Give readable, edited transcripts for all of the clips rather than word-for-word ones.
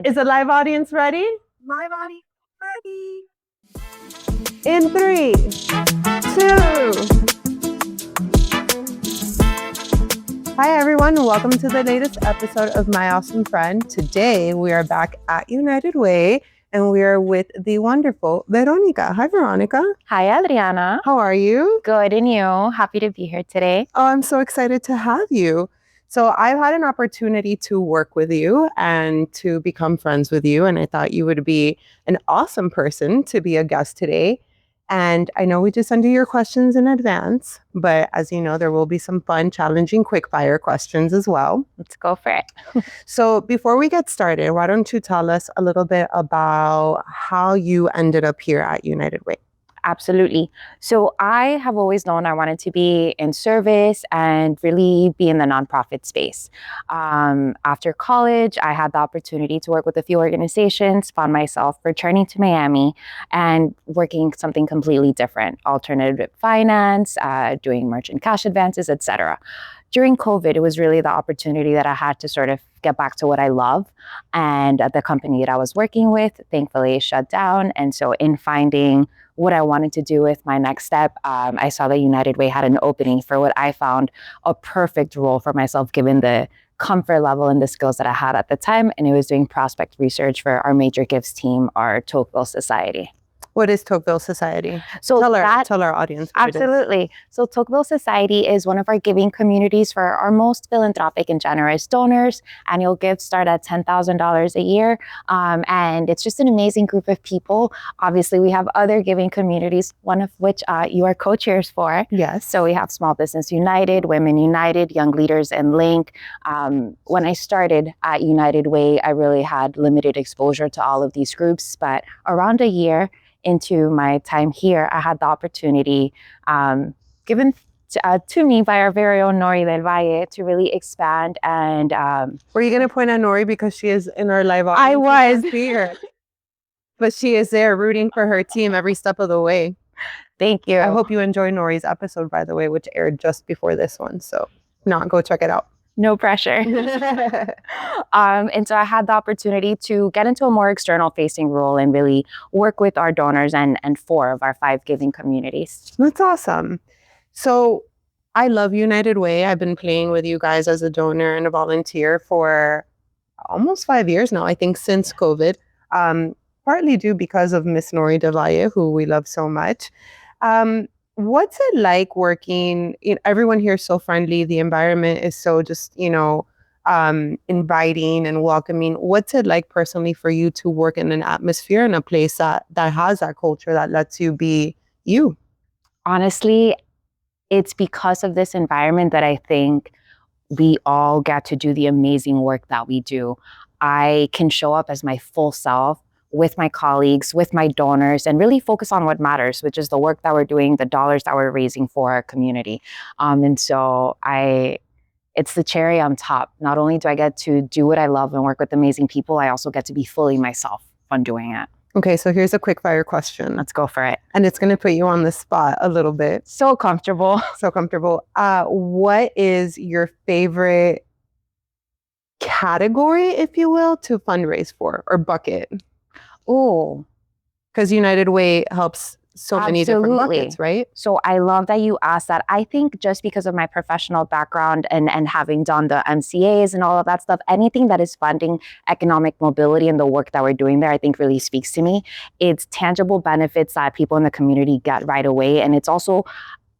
Is the live audience ready? Live audience ready. In 3, 2. Hi everyone, and welcome to the latest episode of My Awesome Friend. Today we are back at United Way and we are with the wonderful Veronica. Hi Veronica. Hi Adriana. How are you? Good, and you? Happy to be here today. Oh, I'm so excited to have you. So I've had an opportunity to work with you and to become friends with you. And I thought you would be an awesome person to be a guest today. And I know we just send you your questions in advance, but as you know, there will be some fun, challenging, quick fire questions as well. Let's go for it. So before we get started, why don't you tell us a little bit about how you ended up here at United Way? Absolutely. So I have always known I wanted to be in service and really be in the nonprofit space. After college, I had the opportunity to work with a few organizations, found myself returning to Miami and working something completely different, alternative finance, doing merchant cash advances, etc. During COVID, it was really the opportunity that I had to sort of get back to what I love. And the company that I was working with, thankfully, shut down. And so in finding what I wanted to do with my next step, I saw that United Way had an opening for what I found a perfect role for myself, given the comfort level and the skills that I had at the time. And it was doing prospect research for our major gifts team, our Tocqueville Society. What is Tocqueville Society? So tell our audience. Absolutely. So Tocqueville Society is one of our giving communities for our most philanthropic and generous donors. Annual gifts start at $10,000 a year. And it's just an amazing group of people. Obviously, we have other giving communities, one of which you are co-chairs for. Yes. So we have Small Business United, Women United, Young Leaders and Link. When I started at United Way, I really had limited exposure to all of these groups. But around a year into my time here, I had the opportunity given to me by our very own Nori del Valle to really expand. And were you going to point at Nori because she is in our live audience? I was here, but she is there rooting for her team every step of the way. Thank you. I hope you enjoyed Nori's episode, by the way, which aired just before this one. So go check it out. No pressure. And so I had the opportunity to get into a more external facing role and really work with our donors and 4 of our 5 giving communities. That's awesome. So I love United Way. I've been playing with you guys as a donor and a volunteer for almost 5 years now, I think since COVID, partly due because of Miss Nori del Valle, who we love so much. What's it like working? Everyone here is so friendly. The environment is so just, inviting and welcoming. What's it like personally for you to work in an atmosphere in a place that has that culture that lets you be you? Honestly, it's because of this environment that I think we all get to do the amazing work that we do. I can show up as my full self with my colleagues, with my donors, and really focus on what matters, which is the work that we're doing, the dollars that we're raising for our community. And so it's the cherry on top. Not only do I get to do what I love and work with amazing people, I also get to be fully myself on doing it. Okay, so here's a quick fire question. Let's go for it. And it's going to put you on the spot a little bit. So comfortable. So comfortable. What is your favorite category, if you will, to fundraise for, or bucket? Oh, because United Way helps so many different buckets, right? So I love that you asked that. I think just because of my professional background and having done the MCAs and all of that stuff, anything that is funding economic mobility and the work that we're doing there, I think really speaks to me. It's tangible benefits that people in the community get right away. And it's also,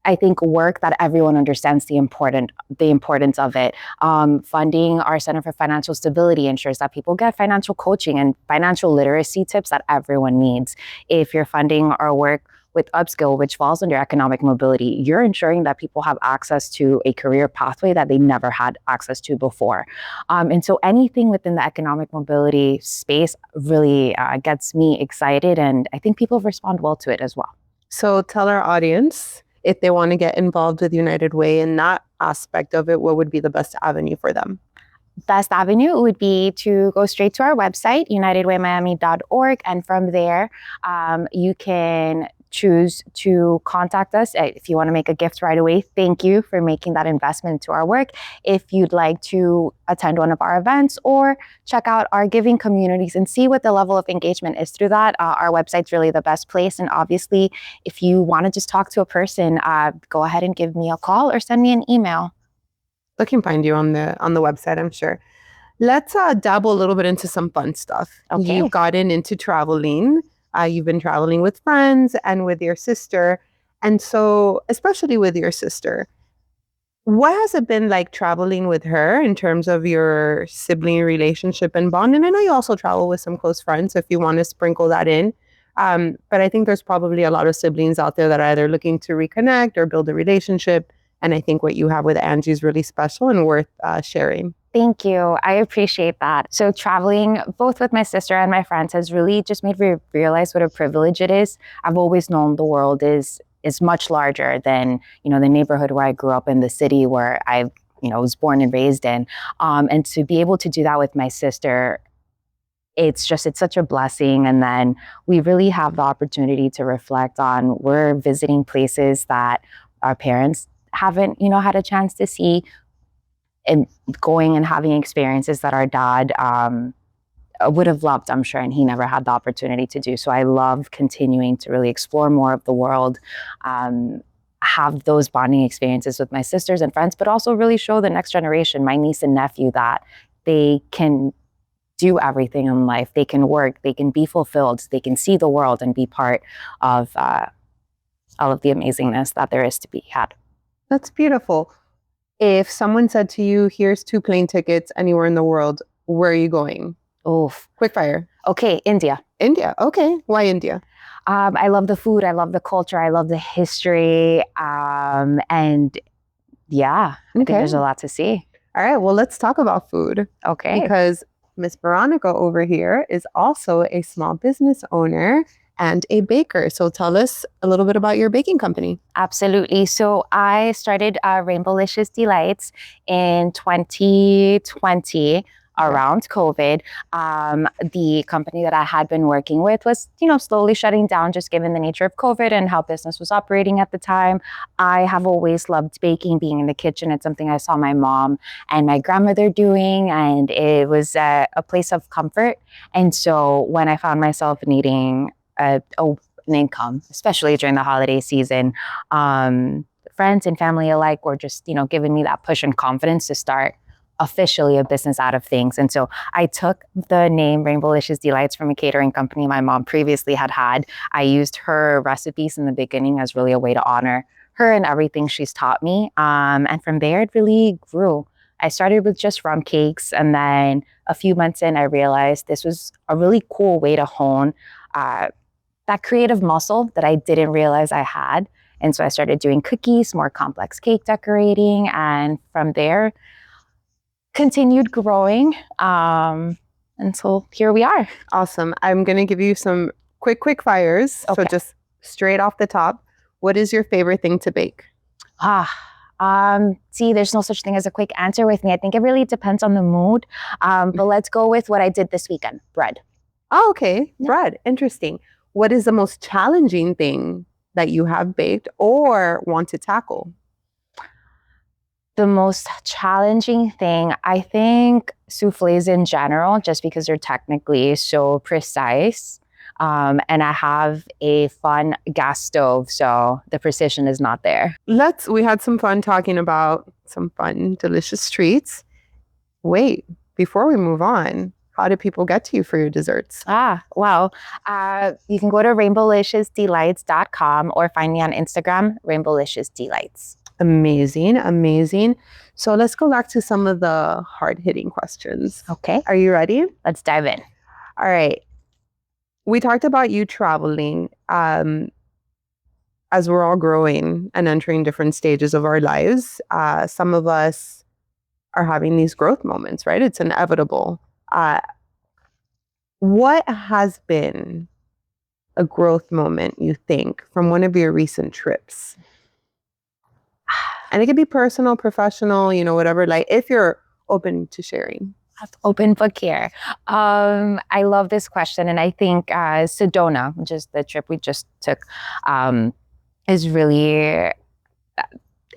I think, work that everyone understands the importance of it. Funding our Center for Financial Stability ensures that people get financial coaching and financial literacy tips that everyone needs. If you're funding our work with Upskill, which falls under economic mobility, you're ensuring that people have access to a career pathway that they never had access to before. And so anything within the economic mobility space really gets me excited, and I think people respond well to it as well. So tell our audience, if they want to get involved with United Way in that aspect of it, what would be the best avenue for them? Best avenue would be to go straight to our website, unitedwaymiami.org. And from there, you can choose to contact us. If you want to make a gift right away, thank you for making that investment into our work. If you'd like to attend one of our events or check out our giving communities and see what the level of engagement is through that, our website's really the best place. And obviously, if you want to just talk to a person, go ahead and give me a call or send me an email. They can find you on the website, I'm sure. Let's dabble a little bit into some fun stuff. Okay. You've gotten into traveling. You've been traveling with friends and with your sister. And so, especially with your sister, what has it been like traveling with her in terms of your sibling relationship and bond? And I know you also travel with some close friends, so if you want to sprinkle that in. But I think there's probably a lot of siblings out there that are either looking to reconnect or build a relationship. And I think what you have with Angie is really special and worth sharing. Thank you. I appreciate that. So traveling both with my sister and my friends has really just made me realize what a privilege it is. I've always known the world is much larger than, the neighborhood where I grew up in, the city where I, was born and raised in. And to be able to do that with my sister, it's such a blessing. And then we really have the opportunity to reflect on, we're visiting places that our parents haven't, had a chance to see, and going and having experiences that our dad would have loved, I'm sure, and he never had the opportunity to do. So I love continuing to really explore more of the world, have those bonding experiences with my sisters and friends, but also really show the next generation, my niece and nephew, that they can do everything in life. They can work, they can be fulfilled, they can see the world and be part of all of the amazingness that there is to be had. That's beautiful. If someone said to you, here's 2 plane tickets anywhere in the world, where are you going? Oof. Quick fire. Okay, India. India. Okay. Why India? I love the food. I love the culture. I love the history. And yeah, I think there's a lot to see. All right. Well, let's talk about food. Okay. Because Miss Veronica over here is also a small business owner and a baker. So tell us a little bit about your baking company. Absolutely. So I started Rainbowlicious Delights in 2020. Around COVID. The company that I had been working with was, slowly shutting down, just given the nature of COVID and how business was operating at the time. I have always loved baking, being in the kitchen. It's something I saw my mom and my grandmother doing, and it was a place of comfort. And so when I found myself needing an income, especially during the holiday season, friends and family alike were just, giving me that push and confidence to start officially a business out of things. And so I took the name Rainbowlicious Delights from a catering company my mom previously had. I used her recipes in the beginning as really a way to honor her and everything she's taught me. And from there, it really grew. I started with just rum cakes. And then a few months in, I realized this was a really cool way to hone that creative muscle that I didn't realize I had. And so I started doing cookies, more complex cake decorating. And from there, continued growing until here we are. Awesome. I'm going to give you some quick fires. Okay. So just straight off the top, what is your favorite thing to bake? See, there's no such thing as a quick answer with me. I think it really depends on the mood. But let's go with what I did this weekend, bread. Oh, okay. Yeah. Bread. Interesting. What is the most challenging thing that you have baked or want to tackle? The most challenging thing, I think souffles in general, just because they're technically so precise. And I have a fun gas stove, so the precision is not there. We had some fun talking about some fun, delicious treats. Wait, before we move on, how do people get to you for your desserts? Well, you can go to rainbowliciousdelights.com or find me on Instagram, Rainbowlicious Delights. Amazing, amazing. So let's go back to some of the hard-hitting questions. Okay. Are you ready? Let's dive in. All right. We talked about you traveling as we're all growing and entering different stages of our lives. Some of us are having these growth moments, right? It's inevitable. What has been a growth moment, you think, from one of your recent trips? And it could be personal, professional, whatever, like if you're open to sharing. Open book here. I love this question, and I think Sedona, which is the trip we just took, is really.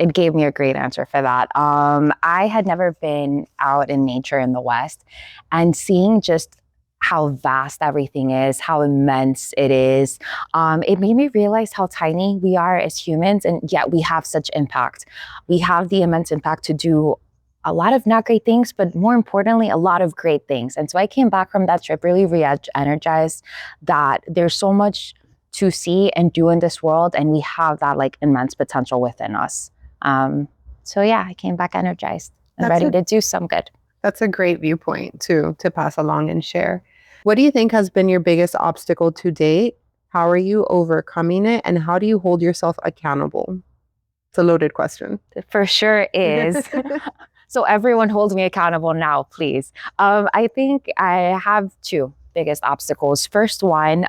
It gave me a great answer for that. I had never been out in nature in the West, and seeing just how vast everything is, how immense it is, it made me realize how tiny we are as humans, and yet we have such impact. We have the immense impact to do a lot of not great things, but more importantly, a lot of great things. And so I came back from that trip really re-energized that there's so much to see and do in this world, and we have that like immense potential within us. So yeah, I came back energized and ready to do some good. That's a great viewpoint to pass along and share. What do you think has been your biggest obstacle to date? How are you overcoming it? And how do you hold yourself accountable? It's a loaded question. It for sure is. So everyone holds me accountable now, please. I think I have two biggest obstacles. First one,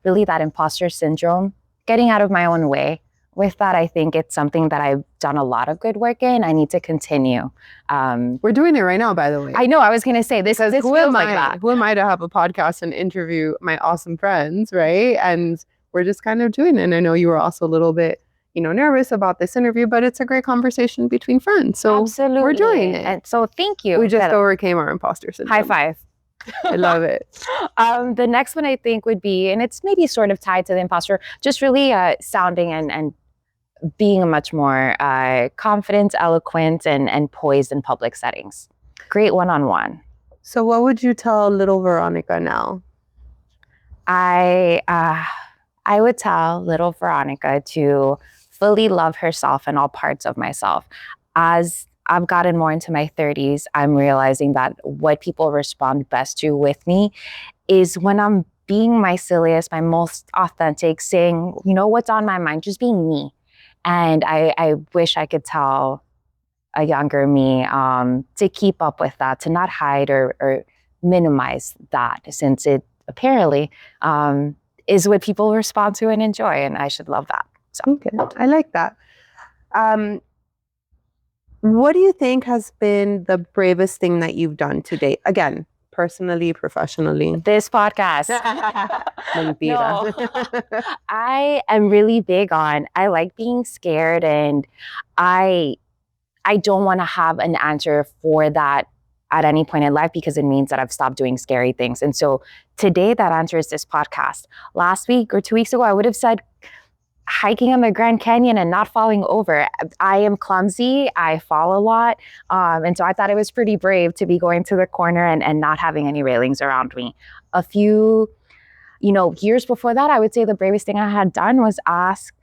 really that imposter syndrome, getting out of my own way. With that, I think it's something that I've done a lot of good work in. I need to continue. We're doing it right now, by the way. I know. I was going to say this feels like that. Who am I to have a podcast and interview my awesome friends, right? And we're just kind of doing it. And I know you were also a little bit, nervous about this interview, but it's a great conversation between friends. So absolutely, we're doing it. And so thank you. We just overcame our imposter syndrome. High five. I love it. The next one I think would be, and it's maybe sort of tied to the imposter, just really sounding and being a much more confident, eloquent, and poised in public settings. Great one-on-one. So what would you tell little Veronica now? I would tell little Veronica to fully love herself and all parts of myself. As I've gotten more into my 30s, I'm realizing that what people respond best to with me is when I'm being my silliest, my most authentic, saying, what's on my mind, just being me. And I wish I could tell a younger me to keep up with that, to not hide or minimize that, since it apparently is what people respond to and enjoy, and I should love that. So. Okay, I like that. What do you think has been the bravest thing that you've done to date? Again, personally, professionally. This podcast. No. I am really big on, I like being scared, and I don't want to have an answer for that at any point in life, because it means that I've stopped doing scary things. And so today that answer is this podcast. Last week or 2 weeks ago, I would have said hiking on the Grand Canyon and not falling over. I am clumsy. I fall a lot. And so I thought it was pretty brave to be going to the corner and not having any railings around me. A few, years before that, I would say the bravest thing I had done was ask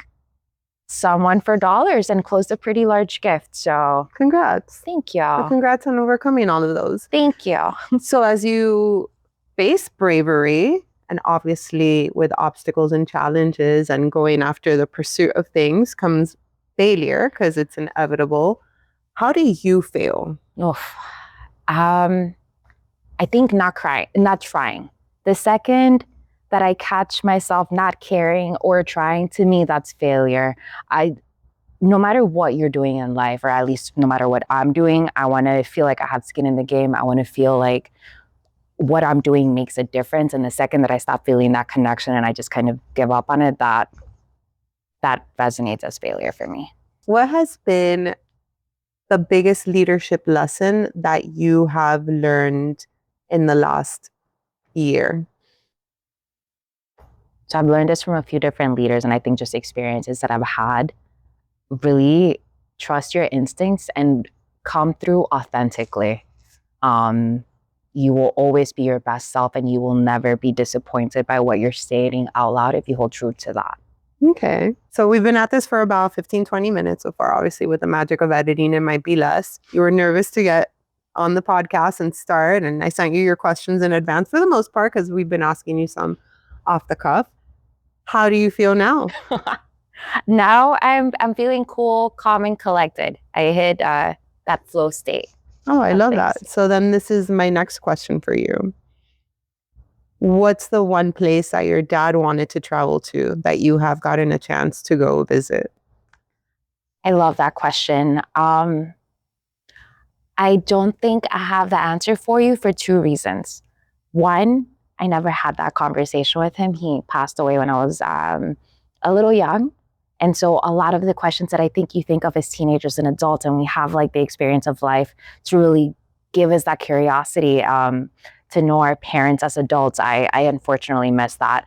someone for dollars and closed a pretty large gift. So congrats. Thank you. Well, congrats on overcoming all of those. Thank you. So as you face bravery, and obviously with obstacles and challenges and going after the pursuit of things comes failure, because it's inevitable. How do you fail? I think not trying. The second that I catch myself not caring or trying, to me, that's failure. No matter what you're doing in life, or at least no matter what I'm doing, I want to feel like I have skin in the game. I want to feel like what I'm doing makes a difference. And the second that I stop feeling that connection and I just kind of give up on it, that resonates as failure for me. What has been the biggest leadership lesson that you have learned in the last year? So I've learned this from a few different leaders, and I think just experiences that I've had. Really trust your instincts and come through authentically. You will always be your best self, and you will never be disappointed by what you're stating out loud if you hold true to that. Okay. So we've been at this for about 15, 20 minutes so far. Obviously, with the magic of editing, it might be less. You were nervous to get on the podcast and start, and I sent you your questions in advance for the most part, because we've been asking you some off the cuff. How do you feel now? Now I'm feeling cool, calm, and collected. I hit that flow state. Oh, I love that. So then this is my next question for you. What's the one place that your dad wanted to travel to that you have gotten a chance to go visit? I love that question. I don't think I have the answer for you for two reasons. One, I never had that conversation with him. He passed away when I was a little young. And so a lot of the questions that I think you think of as teenagers and adults, and we have like the experience of life to really give us that curiosity to know our parents as adults, I unfortunately missed that.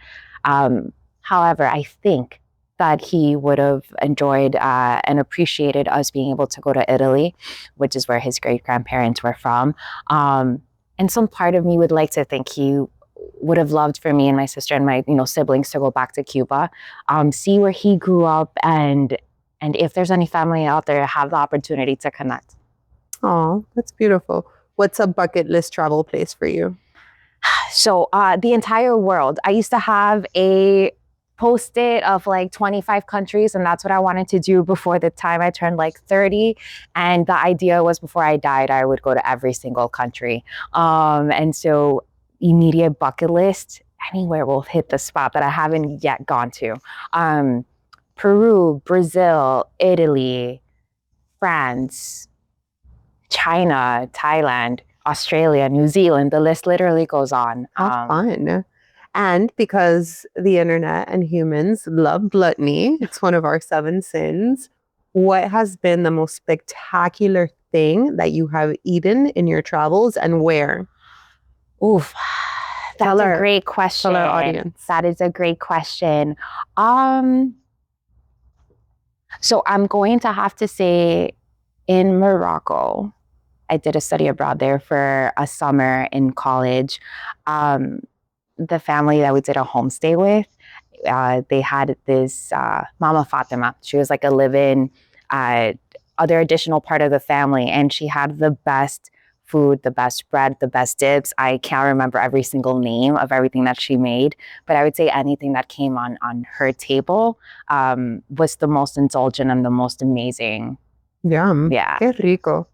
However, I think that he would have enjoyed and appreciated us being able to go to Italy, which is where his great grandparents were from. And some part of me would like to think he would have loved for me and my sister and my siblings to go back to Cuba, see where he grew up, and if there's any family out there, have the opportunity to connect. Oh, that's beautiful. What's a bucket list travel place for you? So the entire world. I used to have a post-it of like 25 countries, and that's what I wanted to do before the time I turned like 30. And the idea was before I died, I would go to every single country. And so immediate bucket list, anywhere will hit the spot that I haven't yet gone to. Peru, Brazil, Italy, France, China, Thailand, Australia, New Zealand, the list literally goes on. How fun. And because the internet and humans love gluttony, it's one of our 7 sins. What has been the most spectacular thing that you have eaten in your travels, and where? Oof, Tell that's a our- great question. Tell our audience. That is a great question. So I'm going to have to say in Morocco. I did a study abroad there for a summer in college. The family that we did a homestay with, they had this Mama Fatima. She was like a live-in, other additional part of the family, and she had the best food, the best bread, the best dips. I can't remember every single name of everything that she made, but I would say anything that came on her table was the most indulgent and the most amazing. Yum. Yeah. Qué rico.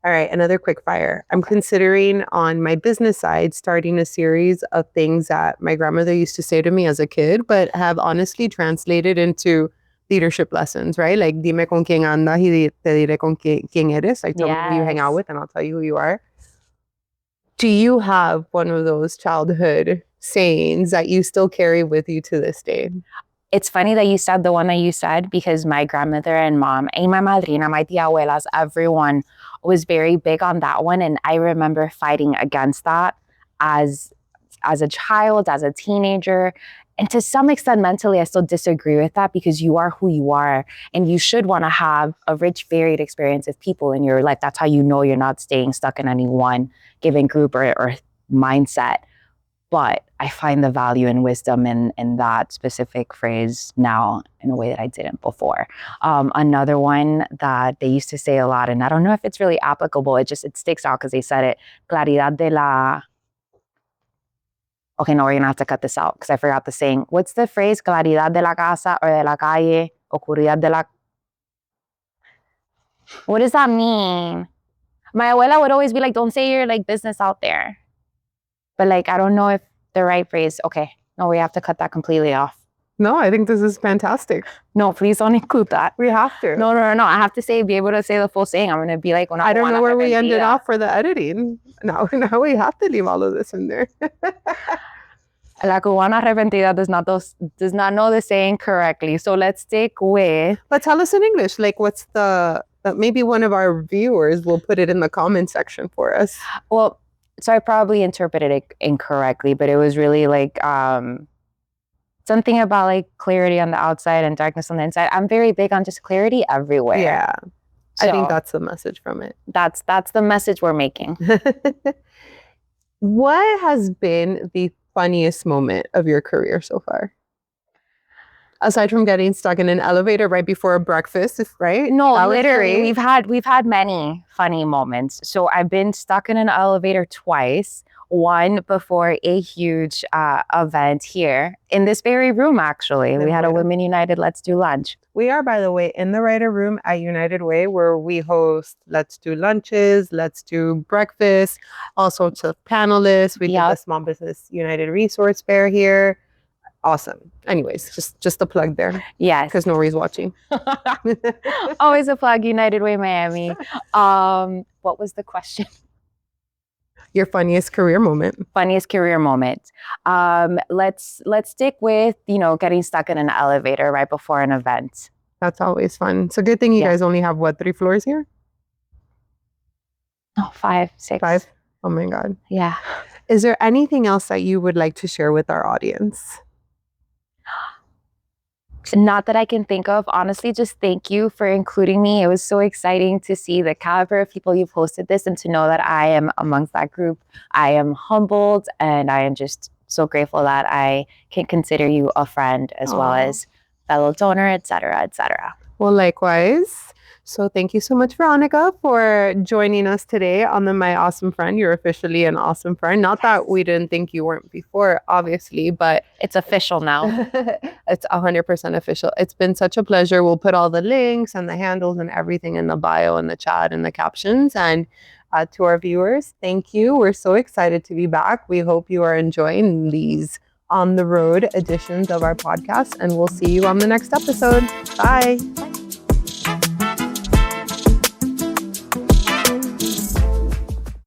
All right, another quick fire. I'm considering on my business side starting a series of things that my grandmother used to say to me as a kid, but have honestly translated into leadership lessons, right? Like, dime con quién andas y te diré con quién eres. Like, tell me who you hang out with and I'll tell you who you are. Do you have one of those childhood sayings that you still carry with you to this day? It's funny that you said the one that you said, because my grandmother and mom, and my madrina, my tia abuelas, everyone was very big on that one. And I remember fighting against that as a child, as a teenager. And to some extent, mentally, I still disagree with that, because you are who you are. And you should want to have a rich, varied experience of people in your life. That's how you know you're not staying stuck in any one given group or mindset. But I find the value and wisdom in that specific phrase now in a way that I didn't before. Another one that they used to say a lot, and I don't know if it's really applicable, it sticks out because they said it, claridad de la... Okay, no, we're going to have to cut this out because I forgot the saying. What's the phrase? Claridad de la casa or de la calle, oscuridad de la... What does that mean? My abuela would always be like, don't say your like business out there. But like, I don't know if the right phrase. Okay, no, we have to cut that completely off. No, I think this is fantastic. No, please don't include that. We have to. No. I have to be able to say the full saying. I'm going to be like, I don't know where we ended off for the editing. Now we have to leave all of this in there. La cubana arrepentida does not know the saying correctly. So let's stick with... But tell us in English, like what's maybe one of our viewers will put it in the comment section for us. Well, so I probably interpreted it incorrectly, but it was really like something about like clarity on the outside and darkness on the inside. I'm very big on just clarity everywhere. Yeah. So I think that's the message from it. That's the message we're making. What has been the funniest moment of your career so far? Aside from getting stuck in an elevator right before a breakfast, right? No, literally, we've had many funny moments. So I've been stuck in an elevator twice. One before a huge event here in this very room, actually. We had a Women United Let's Do Lunch. We are, by the way, in the writer room at United Way, where we host Let's Do Lunches, Let's Do Breakfast, all sorts of panelists. We did the Small Business United Resource Fair here. Awesome. Anyways, just a plug there. Yes. Because Nori's watching. Always a plug, United Way Miami. what was the question? Your funniest career moment. Funniest career moment. Let's stick with, getting stuck in an elevator right before an event. That's always fun. It's a good thing you Yeah. guys only have, 3 floors here? Oh, 5, 6. 5? Oh my God. Yeah. Is there anything else that you would like to share with our audience? Not that I can think of. Honestly, just thank you for including me. It was so exciting to see the caliber of people you've hosted this and to know that I am amongst that group. I am humbled and I am just so grateful that I can consider you a friend as well as fellow donor, et cetera, et cetera. Well, likewise. So thank you so much, Veronica, for joining us today on the My Awesome Friend. You're officially an awesome friend. Not that we didn't think you weren't before, obviously, but It's official now. it's 100% official. It's been such a pleasure. We'll put all the links and the handles and everything in the bio and the chat and the captions. And to our viewers, thank you. We're so excited to be back. We hope you are enjoying these on the road editions of our podcast, and we'll see you on the next episode. Bye.